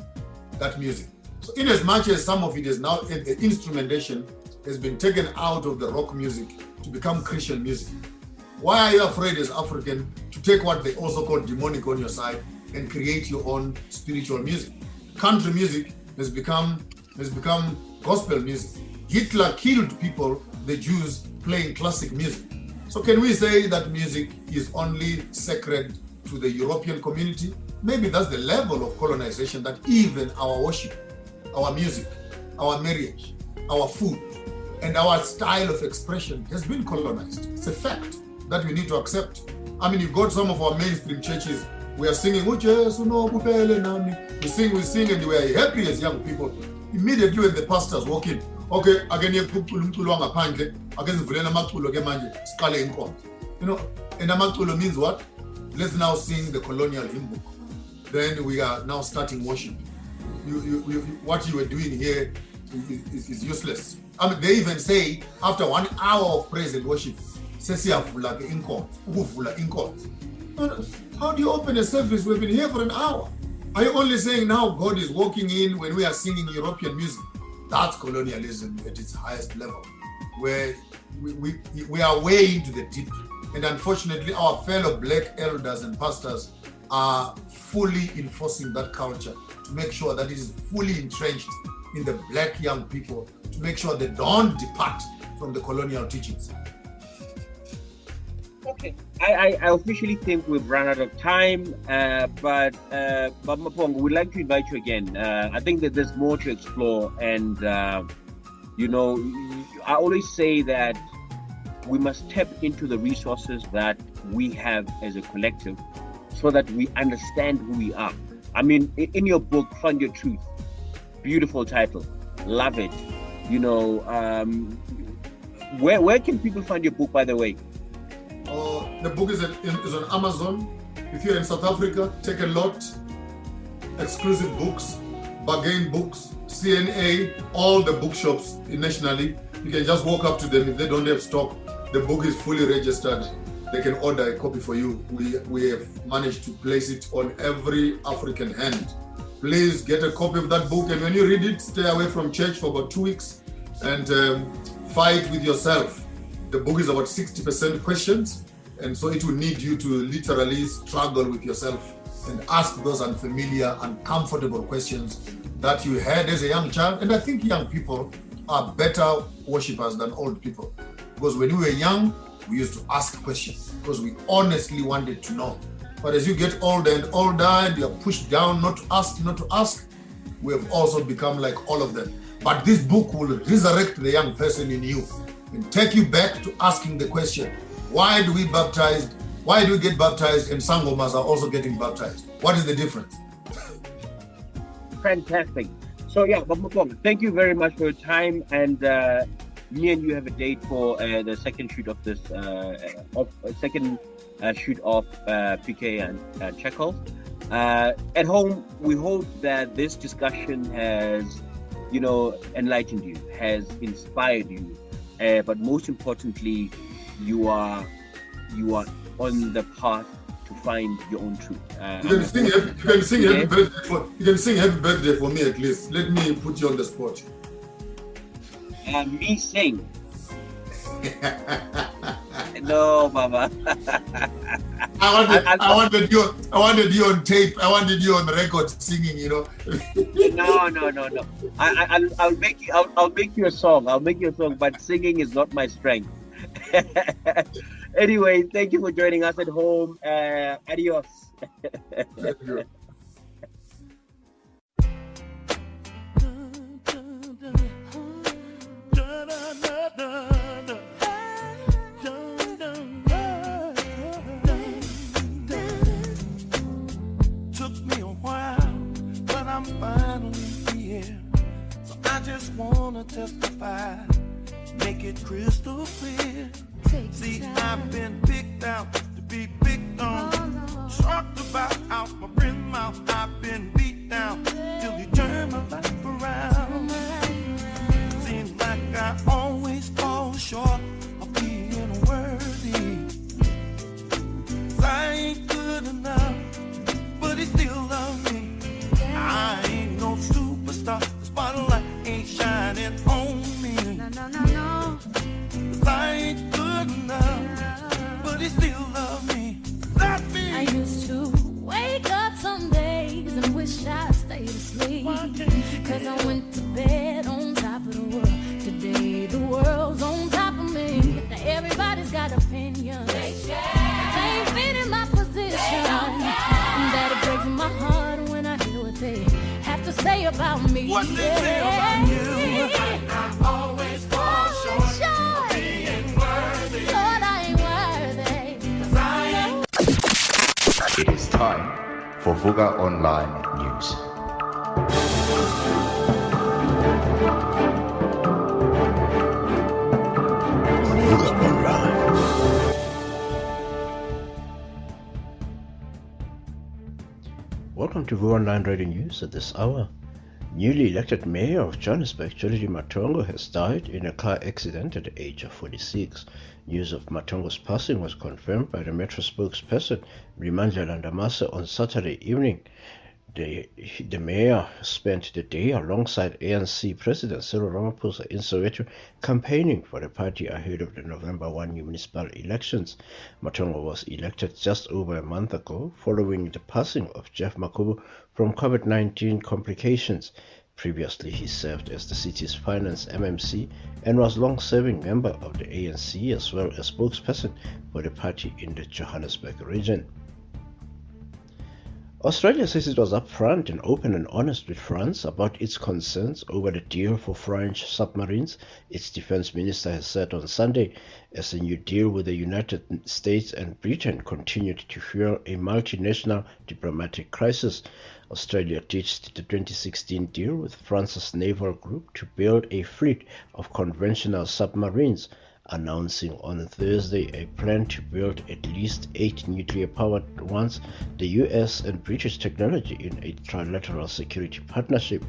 that music. So in as much as some of it is now, the instrumentation has been taken out of the rock music to become Christian music. Why are you afraid as African to take what they also call demonic on your side and create your own spiritual music? Country music has become gospel music. Hitler killed people, the Jews, playing classic music. So can we say that music is only sacred to the European community? Maybe that's the level of colonization that even our worship, our music, our marriage, our food, and our style of expression has been colonized. It's a fact that we need to accept. I mean, you go to some of our mainstream churches, we are singing, we sing, and we are happy as young people. Immediately when the pastors walk in, okay, again, and amaculo means what? Let's now sing the colonial hymn book. Then we are now starting worship. What you were doing here is useless. I mean, they even say after 1 hour of praise and worship, how do you open a service? We've been here for an hour. Are you only saying now God is walking in when we are singing European music? That's colonialism at its highest level, where we are way into the deep. And unfortunately, our fellow black elders and pastors are fully enforcing that culture to make sure that it is fully entrenched in the black young people, to make sure they don't depart from the colonial teachings. Okay, I officially think we've run out of time, but Maponga, we'd like to invite you again. I think that there's more to explore, and I always say that we must tap into the resources that we have as a collective so that we understand who we are. I mean, in your book, Find Your Truth, beautiful title, love it. Where can people find your book, by the way? The book is on Amazon. If you're in South Africa, Take a Lot, Exclusive Books, Bargain Books, CNA, all the bookshops nationally. You can just walk up to them. If they don't have stock, the book is fully registered. They can order a copy for you. We have managed to place it on every African hand. Please get a copy of that book, and when you read it, stay away from church for about 2 weeks and fight with yourself. The book is about 60% questions, and so it will need you to literally struggle with yourself and ask those unfamiliar, uncomfortable questions that you had as a young child. And I think young people are better worshippers than old people, because when we were young, we used to ask questions because we honestly wanted to know. But as you get older and older and you're pushed down not to ask, we have also become like all of them. But this book will resurrect the young person in you and take you back to asking the question, why do we get baptized and Sangomas are also getting baptized? What is the difference? Fantastic. So Maponga, thank you very much for your time, and me and you have a date for the second shoot of this shoot of PK and Unshackled. At home, we hope that this discussion has, enlightened you, has inspired you, but most importantly, you are on the path to find your own truth. You can sing happy birthday for me at least. Let me put you on the spot. Me sing. No, Baba. I wanted you on tape. I wanted you on record singing. No. I'll make you a song. But singing is not my strength. Anyway, thank you for joining us at home. Adios. Thank you. Took me a while, but I'm finally here. So I just wanna testify, make it crystal clear. See, I've been picked out to be picked on. Talked about out my friend's mouth. I've been beat down till he turned my life around. Seems like I always fall short of being worthy. 'Cause I ain't good enough, but he still loves me. I ain't no superstar, the spotlight ain't shining on me. No. 'Cause I ain't good enough, but he still loves me. I used to wake up some days and wish I stayed asleep, 'cause I went to bed on top of the world. Today the world's on top of me. Now everybody's got opinions. They ain't fit in my position. And that it breaks my heart when I hear what they have to say about me. What they say about you. I always fall short of being worthy. Lord, I ain't worthy. 'Cause I ain't. It is time for Vuga Online News. Vuga Online. Welcome to Vuga Online Radio News at this hour. Newly elected mayor of Johannesburg, Joshua Maponga, has died in a car accident at the age of 46. News of Matonga's passing was confirmed by the Metro spokesperson, Rimandla Ndamase, on Saturday evening. The mayor spent the day alongside ANC President Cyril Ramaphosa in Soweto campaigning for the party ahead of the November 1 municipal elections. Maponga was elected just over a month ago following the passing of Jeff Makubu from COVID-19 complications. Previously, he served as the city's finance MMC and was long-serving member of the ANC as well as spokesperson for the party in the Johannesburg region. Australia says it was upfront and open and honest with France about its concerns over the deal for French submarines, its defense minister has said on Sunday, as a new deal with the United States and Britain continued to fuel a multinational diplomatic crisis. Australia ditched the 2016 deal with France's naval group to build a fleet of conventional submarines, announcing on Thursday a plan to build at least 8 nuclear-powered ones, the US and British technology in a trilateral security partnership.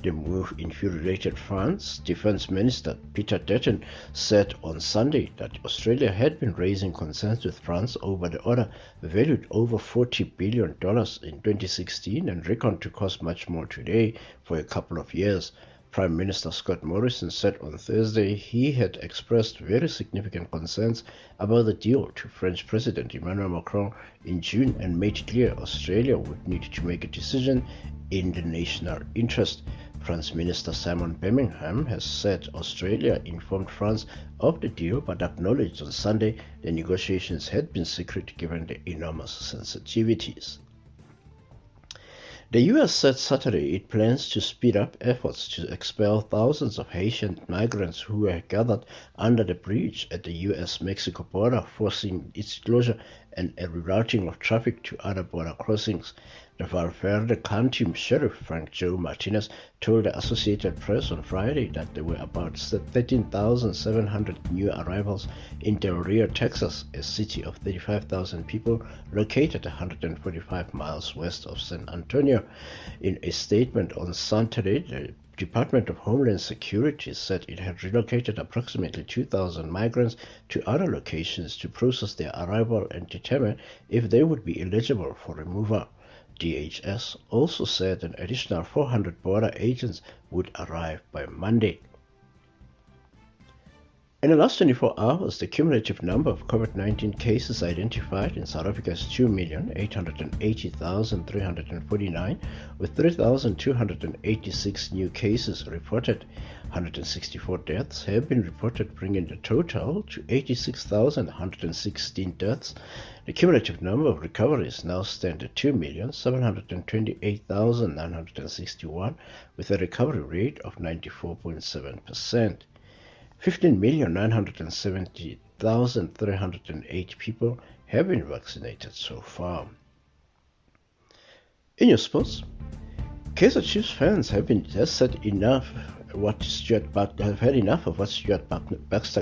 The move infuriated France. Defense Minister Peter Dutton said on Sunday that Australia had been raising concerns with France over the order, valued over $40 billion in 2016 and reckoned to cost much more today for a couple of years. Prime Minister Scott Morrison said on Thursday he had expressed very significant concerns about the deal to French President Emmanuel Macron in June and made clear Australia would need to make a decision in the national interest. France Minister Simon Birmingham has said Australia informed France of the deal but acknowledged on Sunday the negotiations had been secret given the enormous sensitivities. The U.S. said Saturday it plans to speed up efforts to expel thousands of Haitian migrants who were gathered under the bridge at the U.S.-Mexico border, forcing its closure and a rerouting of traffic to other border crossings. The Valverde County Sheriff Frank Joe Martinez told the Associated Press on Friday that there were about 13,700 new arrivals in Del Rio, Texas, a city of 35,000 people located 145 miles west of San Antonio. In a statement on Saturday, the Department of Homeland Security said it had relocated approximately 2,000 migrants to other locations to process their arrival and determine if they would be eligible for removal. DHS also said an additional 400 border agents would arrive by Monday. In the last 24 hours, the cumulative number of COVID-19 cases identified in South Africa is 2,880,349, with 3,286 new cases reported. 164 deaths have been reported, bringing the total to 86,116 deaths. The cumulative number of recoveries now stand at 2,728,961, with a recovery rate of 94.7%. 15,970,308 people have been vaccinated so far. In your sports, Kaizer Chiefs fans have had enough of what Stuart Baxter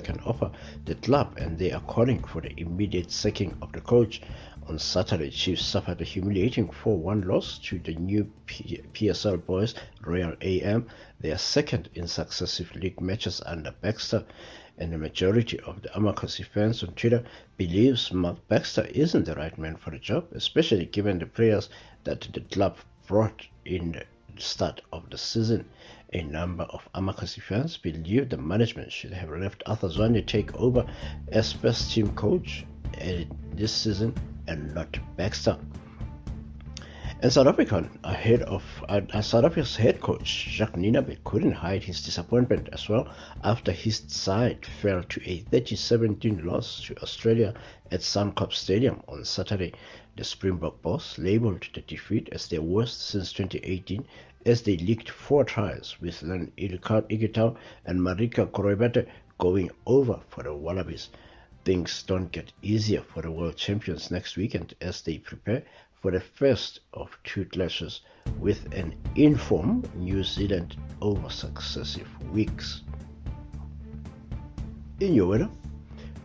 can offer the club, and they are calling for the immediate sacking of the coach. On Saturday, Chiefs suffered a humiliating 4-1 loss to the new PSL boys Royal AM, their second in successive league matches under Baxter, and the majority of the Amakhosi fans on Twitter believes Mark Baxter isn't the right man for the job, especially given the players that the club brought in the start of the season. A number of Amakhosi fans believe the management should have left Arthur Zwane take over as first team coach this season and not Baxter. And South Africa's head coach Jacques Nienaber couldn't hide his disappointment as well after his side fell to a 30-17 loss to Australia at Suncorp Stadium on Saturday. The Springbok boss labelled the defeat as their worst since 2018 as they leaked 4 tries, with Len Igitau and Marika Koroibete going over for the Wallabies. Things don't get easier for the world champions next weekend as they prepare for the first of 2 clashes with an in-form New Zealand over successive weeks. In your weather,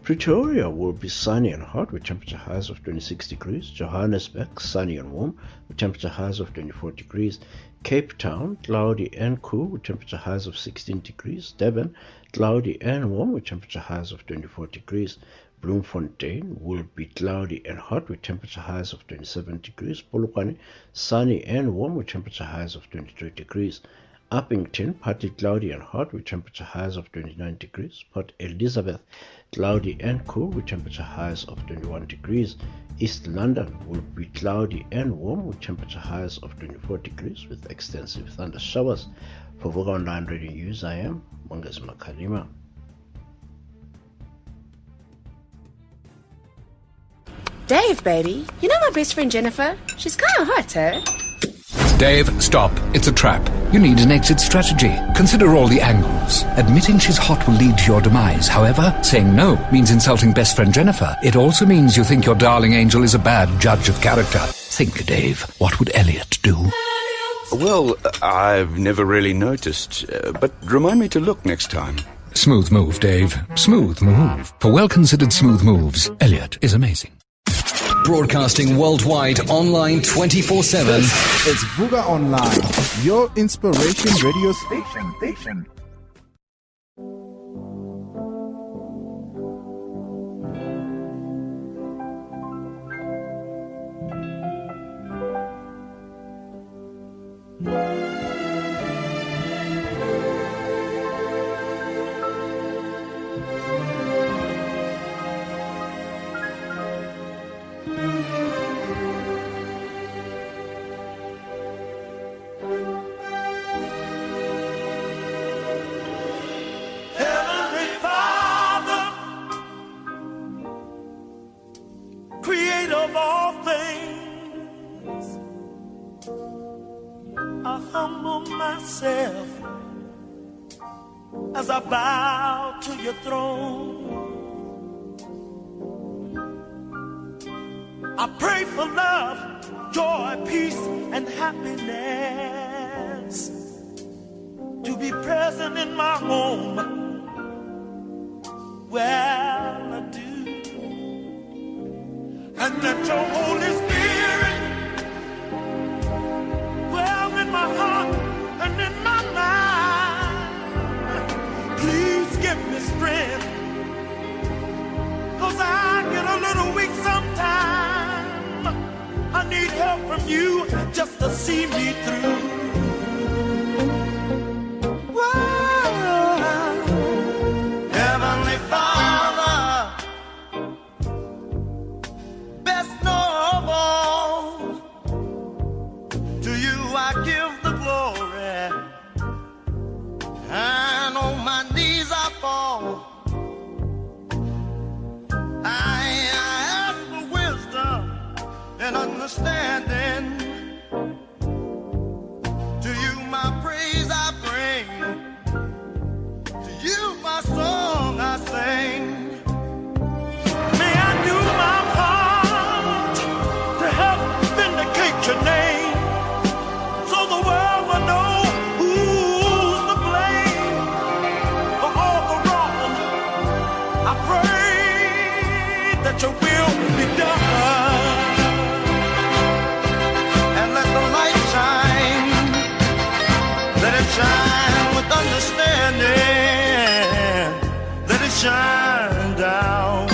Pretoria will be sunny and hot with temperature highs of 26 degrees. Johannesburg, sunny and warm with temperature highs of 24 degrees. Cape Town, cloudy and cool with temperature highs of 16 degrees. Durban, cloudy and warm with temperature highs of 24 degrees. Bloemfontein will be cloudy and hot with temperature highs of 27 degrees. Polokwane, sunny and warm with temperature highs of 23 degrees. Uppington, partly cloudy and hot with temperature highs of 29 degrees. Port Elizabeth, cloudy and cool with temperature highs of 21 degrees. East London will be cloudy and warm with temperature highs of 24 degrees with extensive thunder showers. For Voga Online Radio News, I am Monges Makalima. Dave, baby. You know my best friend Jennifer? She's kind of hot, huh? Dave, stop. It's a trap. You need an exit strategy. Consider all the angles. Admitting she's hot will lead to your demise. However, saying no means insulting best friend Jennifer. It also means you think your darling angel is a bad judge of character. Think, Dave. What would Elliot do? Well, I've never really noticed, but remind me to look next time. Smooth move, Dave. Smooth move. For well-considered smooth moves, Elliot is amazing. Broadcasting worldwide, online 24/7. It's Vuga Online, your inspiration radio station. Heavenly Father, creator of all things, I humble myself as I bow to your throne. I pray for love, joy, peace, and happiness to be present in my home. Well, I do. And that your Holy Spirit dwell in my heart and in my mind. Please give me strength, 'cause I get a little weak sometimes. I need help from you just to see me through. Heavenly Father, best of all, to you I give the glory, and on my knees I fall. I ask for wisdom and understanding. To you my praise I bring, to you my song I sing. May I do my part to help vindicate your name, so the world will know who's to blame for all the wrong. I pray that your will be done, and let the light shine. Let it shine with understanding. Let it shine down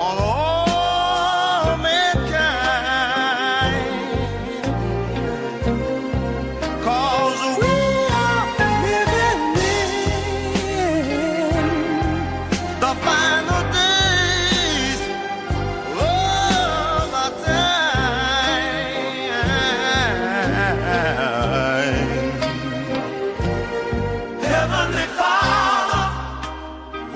on all mankind. 'Cause we are living in the final days of our time. Heavenly Father,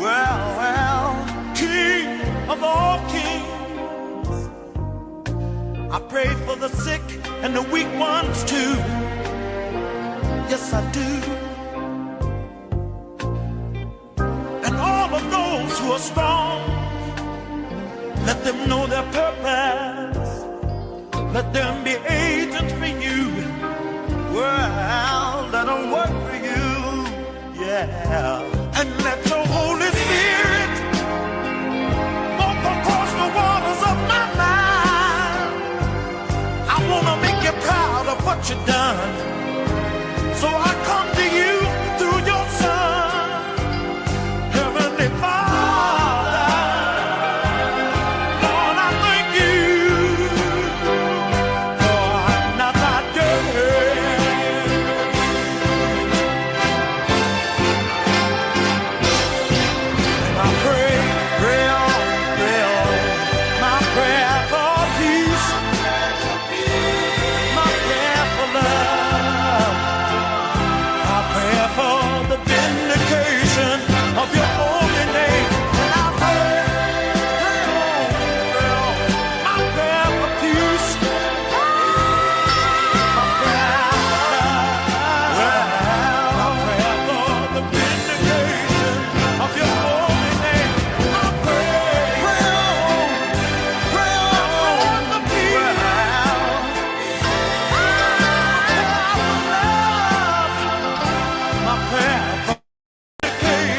well, King of all kings, I pray for the sick and the weak ones too. Yes, I do. And all of those who are strong, let them know their purpose. Let them be agents for you. Well, let them work for you. Yeah.